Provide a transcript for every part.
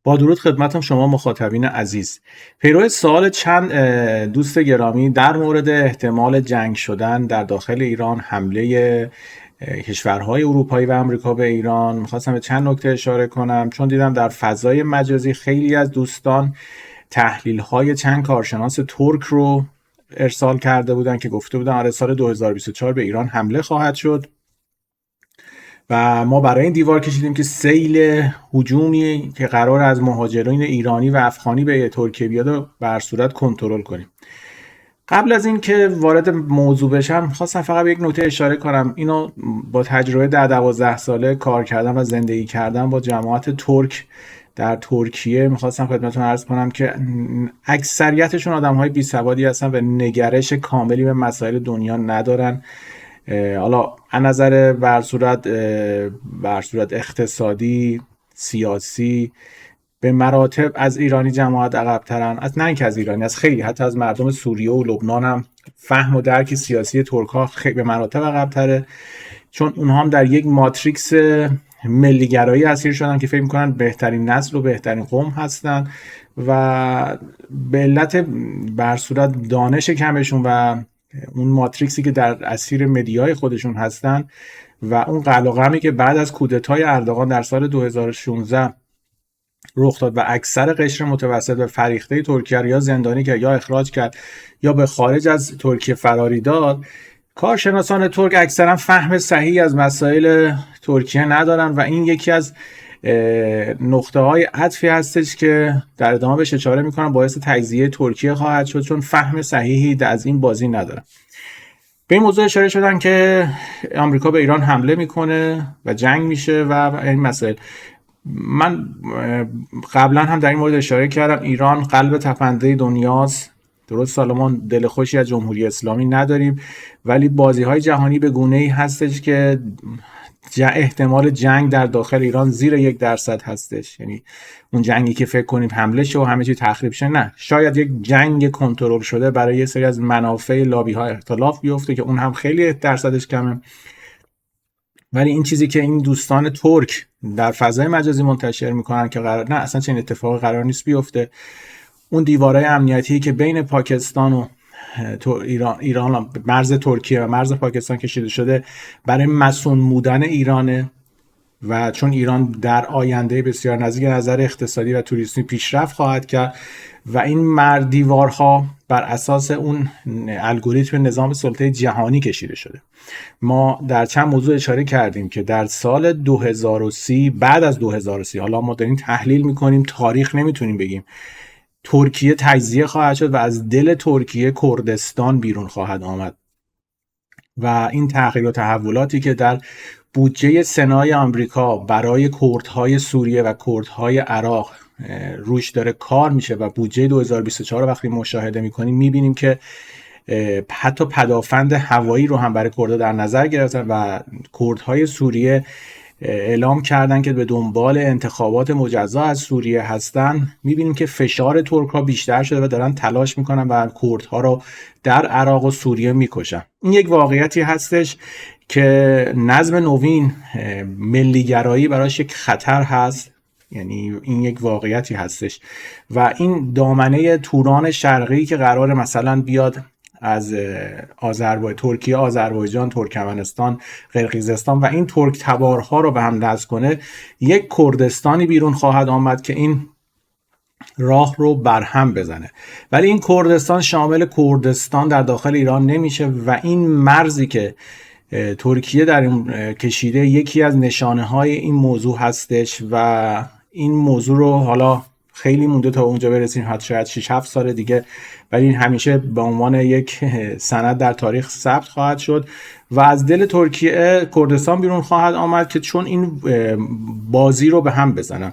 با درود خدمت شما مخاطبین عزیز. پیرو سوال چند دوست گرامی در مورد احتمال جنگ شدن در داخل ایران، حمله کشورهای اروپایی و آمریکا به ایران، میخواستم به چند نکته اشاره کنم، چون دیدم در فضای مجازی خیلی از دوستان تحلیل‌های چند کارشناس ترک رو ارسال کرده بودن که گفته بودن آره سال 2024 به ایران حمله خواهد شد و ما برای این دیوار کشیدیم که سیل هجومی که قرار از مهاجرین ایرانی و افغانی به ترکیه بیاد و به هر صورت کنترل کنیم. قبل از این که وارد موضوع بشم خواستم فقط به یک نکته اشاره کنم. اینو با تجربه 10-12 ساله کار کردن و زندگی کردن با جماعت ترک در ترکیه میخواستم خدمتتون عرض کنم که اکثریتشون آدم‌های بی‌سوادی هستن و نگرش کاملی به مسائل دنیا ندارن. حالا از نظر بر صورت اقتصادی، سیاسی به مراتب از ایرانی جماعت عقب‌ترن، از نه اینکه از ایرانی، از خیلی، حتی از مردم سوریه و لبنان هم فهم و درک سیاسی ترک‌ها خیلی به مراتب عقب‌تره، چون اونها هم در یک ماتریکس ملیگرایی اسیر شدن که فکر می‌کنن بهترین نسل و بهترین قوم هستن و به علت بر صورت دانش کمشون و اون ماتریکسی که در اسیر مدیای خودشون هستن و اون قلقمی که بعد از کودتای اردوغان در سال 2016 رخ داد و اکثر قشر متوسط و فریخته ترکیه رو یا زندانی کرد یا اخراج کرد یا به خارج از ترکیه فراری داد، کارشناسان ترک اکثرا فهم صحیحی از مسائل ترکیه ندارن و این یکی از نقطه های عطفی هستش که در ادامه بهش اشاره میکنم باعث تجزیه ترکیه خواهد شد، چون فهم صحیحی از این بازی ندارن. به این موضوع اشاره شدن که آمریکا به ایران حمله میکنه و جنگ میشه و این مسائل. من قبلا هم در این مورد اشاره کردم ایران قلب تپنده دنیاست. درست ما دل خوشی از جمهوری اسلامی نداریم، ولی بازی های جهانی به گونه‌ای هستش که احتمال جنگ در داخل ایران زیر 1% هستش. یعنی اون جنگی که فکر کنیم حمله شه و همه چی تخریب شه، نه، شاید یک جنگ کنترل شده برای یه سری از منافع لابی ها اختلاف بیفته که اون هم خیلی درصدش کمه. ولی این چیزی که این دوستان ترک در فضای مجازی منتشر میکنن که قرار نه، اصلا چنین اتفاقی قرار نیست بیفته. اون دیوارهای امنیتی که بین پاکستان و ایران مرز ترکیه و مرز پاکستان کشیده شده برای مصون ایرانه و چون ایران در آینده بسیار نزدیک نظر اقتصادی و توریستی پیشرفت خواهد کرد و این دیوارها بر اساس اون الگوریتم نظام سلطه جهانی کشیده شده. ما در چند موضوع اشاره کردیم که در سال 2030 بعد از 2030 حالا ما داریم تحلیل میکنیم، تاریخ نمیتونیم بگیم، ترکیه تجزیه خواهد شد و از دل ترکیه کردستان بیرون خواهد آمد و این تغییر و تحولاتی که در بودجه سنای آمریکا برای کردهای سوریه و کردهای عراق روش داره کار میشه و بودجه 2024 رو وقتی مشاهده میکنیم میبینیم که حتی پدافند هوایی رو هم برای کردها در نظر گرفتن و کردهای سوریه اعلام کردن که به دنبال انتخابات مجزا از سوریه هستن. میبینیم که فشار ترک ها بیشتر شده و دارن تلاش میکنن و کردها رو در عراق و سوریه میکشن. این یک واقعیتی هستش که نظم نوین ملیگرایی براش یک خطر هست. یعنی این یک واقعیتی هستش و این دامنه توران شرقی که قرار مثلا بیاد از ترکیه، آذربایجان، ترکمنستان، قرقیزستان و این ترک تبارها رو به هم نزد کنه، یک کردستانی بیرون خواهد آمد که این راه رو برهم بزنه. ولی این کردستان شامل کردستان در داخل ایران نمیشه و این مرزی که ترکیه در این کشیده یکی از نشانه های این موضوع هستش و این موضوع رو حالا خیلی مونده تا اونجا برسیم، حتی شاید 6-7 سال دیگه، ولی این همیشه به عنوان یک سند در تاریخ ثبت خواهد شد و از دل ترکیه کردستان بیرون خواهد آمد که چون این بازی رو به هم بزنن.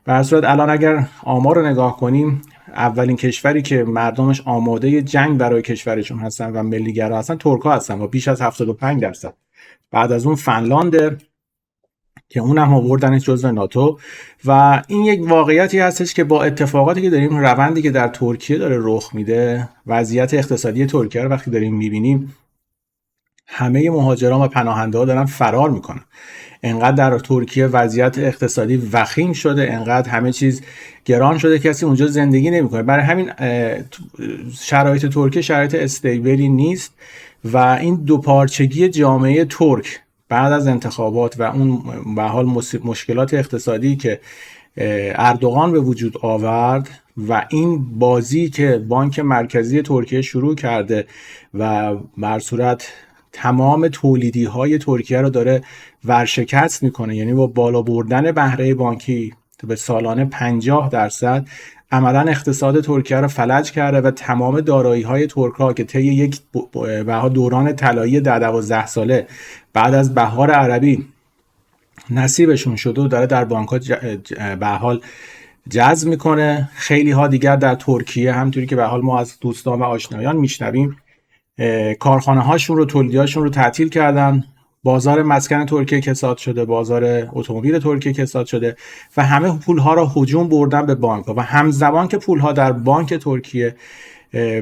به هر صورت الان اگر آمار رو نگاه کنیم، اولین کشوری که مردمش آماده جنگ برای کشورشون هستن و ملیگرا هستن ترک‌ها هستن و بیش از 75%. بعد از اون فنلاند که اونم آوردنش جزو ناتو و این یک واقعیتی هستش که با اتفاقاتی که داریم، روندی که در ترکیه داره رخ میده، وضعیت اقتصادی ترکیه رو وقتی داریم میبینیم همه مهاجران و پناهنده ها دارن فرار میکنن. انقدر در ترکیه وضعیت اقتصادی وخیم شده، انقدر همه چیز گران شده، کسی اونجا زندگی نمیکنه. برای همین شرایط ترکیه شرایط استیبلی نیست و این دوپارچگی جامعه ترک بعد از انتخابات و اون به حال مشکلات اقتصادی که اردوغان به وجود آورد و این بازی که بانک مرکزی ترکیه شروع کرده و بر صورت تمام تولیدی های ترکیه رو داره ورشکست میکنه، یعنی با بالا بردن بهره بانکی به سالانه 50%، عملا اقتصاد ترکیه رو فلج کرده و تمام دارایی های ترک ها که طی یک دوران طلایی 12 ساله بعد از بهار عربی نصیبشون شده و داره در بانک ها به حال جذب میکنه. خیلی ها دیگر در ترکیه همونطوری که به حال ما از دوستان و آشنایان میشنویم کارخانه هاشون رو، تولیداتشون رو تعطیل کردن، بازار مسکن ترکیه کساد شده، بازار اتومبیل ترکیه کساد شده و همه پول ها را هجوم بردن به بانک ها و همزمان که پول ها در بانک ترکیه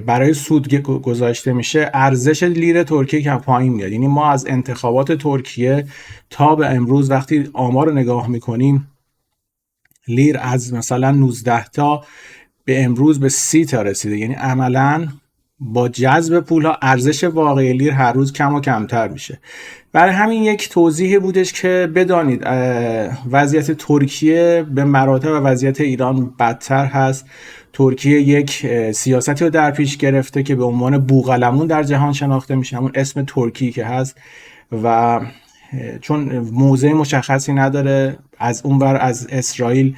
برای سود گذاشته میشه، ارزش لیر ترکیه کم پایین میاد. یعنی ما از انتخابات ترکیه تا به امروز وقتی آمار رو نگاه میکنیم، لیر از مثلا 19 تا به امروز به 30 تا رسیده. یعنی عملاً با جذب پولها ارزش واقعی لیر هر روز کم و کمتر میشه. برای همین یک توضیح بودش که بدانید وضعیت ترکیه به مراتب و وضعیت ایران بدتر هست. ترکیه یک سیاستی رو در پیش گرفته که به عنوان بوقلمون در جهان شناخته میشه، همون اسم ترکی که هست، و چون موضع مشخصی نداره، از اونور از اسرائیل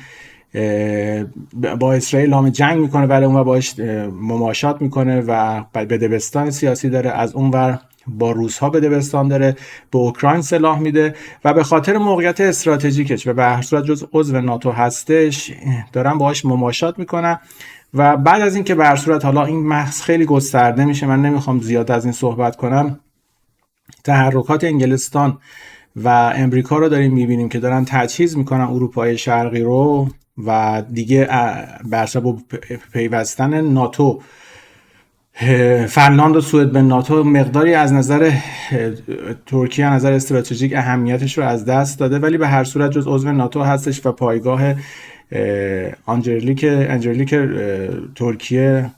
با اسرائیل اعلام جنگ میکنه، ولی اونور باش مماشات میکنه و بدبستان سیاسی داره، از اونور با روس‌ها بدبستان داره، به اوکراین سلاح میده و به خاطر موقعیت استراتژیکش و به هر صورت جز عضو ناتو هستش دارن باهاش مماشات میکنن. و بعد از اینکه به هر صورت حالا این بحث خیلی گسترده میشه، من نمیخوام زیاد از این صحبت کنم، تحرکات انگلستان و امریکا رو داریم میبینیم که دارن تجهیز میکنن اروپای شرقی رو و دیگه بر سبب پیوستن ناتو فنلاند و سوئد به ناتو مقداری از نظر ترکیه از نظر استراتژیک اهمیتش رو از دست داده، ولی به هر صورت جز عضو ناتو هستش و پایگاه انجلیک ترکیه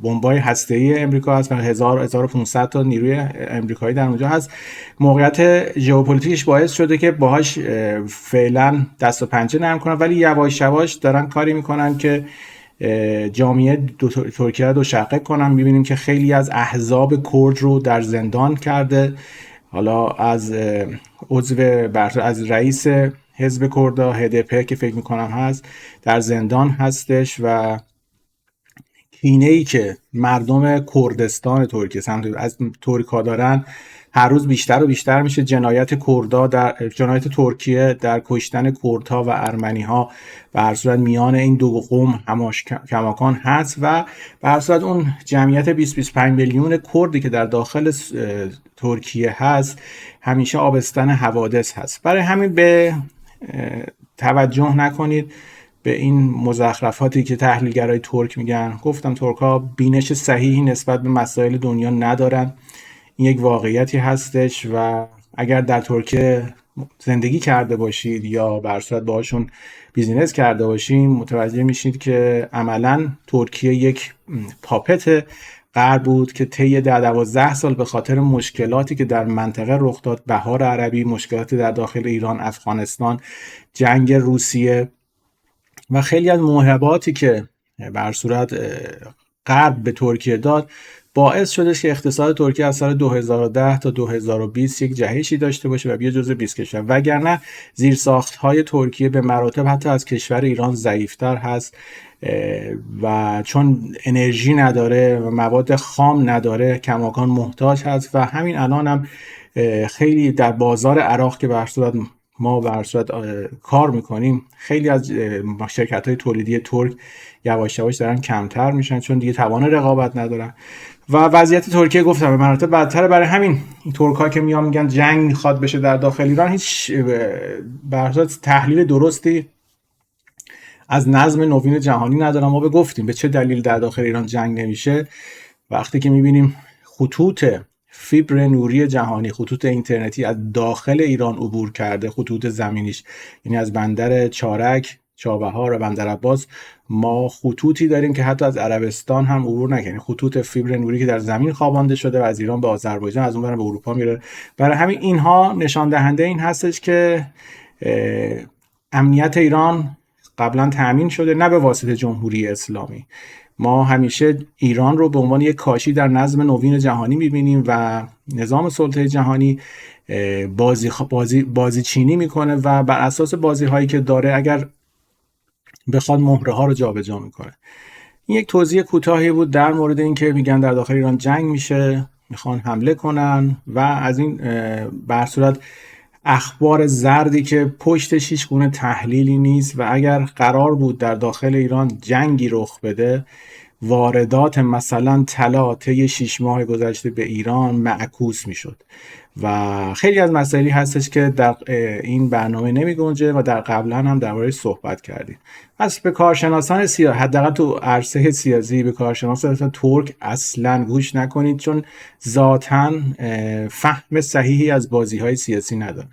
بمبای هسته‌ای امریکا هست و 1500 تا نیروی امریکایی در اونجا هست. موقعیت ژئوپلیتیکش باعث شده که باهاش فعلا دست و پنجه نرم کنن، ولی یواش یواش دارن کاری میکنن که جامعه ترکیه رو دوشقه کنن. میبینیم که خیلی از احزاب کرد رو در زندان کرده. حالا از رئیس حزب کردا HDP که فکر میکنم هست در زندان هستش و کینه‌ای که مردم کردستان ترکیه از ترک‌ها دارن هر روز بیشتر و بیشتر میشه. جنایت ترکیه در کشتن کردها و ارمنی‌ها به هر صورت میان این دو قوم کماکان هست و به هر صورت اون جمعیت 20-25 میلیون کردی که در داخل ترکیه هست همیشه آبستن حوادث هست. برای همین به توجه نکنید به این مزخرفاتی که تحلیلگرای ترک میگن. گفتم ترک‌ها بینش صحیحی نسبت به مسائل دنیا ندارن، این یک واقعیتی هستش و اگر در ترکیه زندگی کرده باشید یا به هر صورت باهاشون بیزینس کرده باشید متوجه میشید که عملاً ترکیه یک پاپت غرب بود که طی 12 سال به خاطر مشکلاتی که در منطقه رخ داد، بهار عربی، مشکلاتی در داخل ایران، افغانستان، جنگ روسیه و خیلی از موهباتی که بر صورت غرب به ترکیه داد، باعث شده که اقتصاد ترکیه از سال 2010 تا 2020 یک جهشی داشته باشه و بیاد جزو 20 کشور. وگرنه زیرساخت‌های ترکیه به مراتب حتی از کشور ایران ضعیف‌تر هست و چون انرژی نداره و مواد خام نداره کماکان محتاج هست و همین الان هم خیلی در بازار عراق که به صورت ما به صورت کار میکنیم، خیلی از شرکت‌های تولیدی ترک یواش یواش دارن کمتر میشن چون دیگه توان رقابت ندارن و وضعیت ترکیه گفتم به مراتب بدتره. برای همین این ترک‌ها که میگن جنگ میخواد بشه در داخل ایران، هیچ به صورت تحلیل درستی از نظم نوین جهانی ندارن. ما گفتیم به چه دلیل در داخل ایران جنگ نمیشه. وقتی که میبینیم خطوط فیبر نوری جهانی، خطوط اینترنتی از داخل ایران عبور کرده، خطوط زمینیش، یعنی از بندر چارک، چابهار و بندر عباس ما خطوطی داریم که حتی از عربستان هم عبور نکنه، خطوط فیبر نوری که در زمین خوابانده شده و از ایران به آذربایجان، از اون برم به اروپا میره. برای همین اینها نشان دهنده این هستش که امنیت ایران قبلا تأمین شده، نه به واسطه جمهوری اسلامی. ما همیشه ایران رو به عنوان یک کاشی در نظم نوین جهانی میبینیم و نظام سلطه جهانی بازی چینی میکنه و بر اساس بازی هایی که داره اگر بخواد مهره ها رو جابجا میکنه. این یک توضیح کوتاهی بود در مورد این که میگن در داخل ایران جنگ میشه، میخوان حمله کنن و از این بر صورت اخبار زردی که پشتش هیچ گونه تحلیلی نیست و اگر قرار بود در داخل ایران جنگی رخ بده، واردات مثلا طلا طی 6 ماه گذشته به ایران معکوس میشد و خیلی از مسائلی هستش که در این برنامه نمی گنجه و در قبلا هم درباره‌اش صحبت کردیم. پس به کارشناسان سیاسی، حداقل تو عرصه سیاسی، به کارشناسان ترک اصلا گوش نکنید، چون ذاتاً فهم صحیحی از بازی‌های سیاسی ندارن.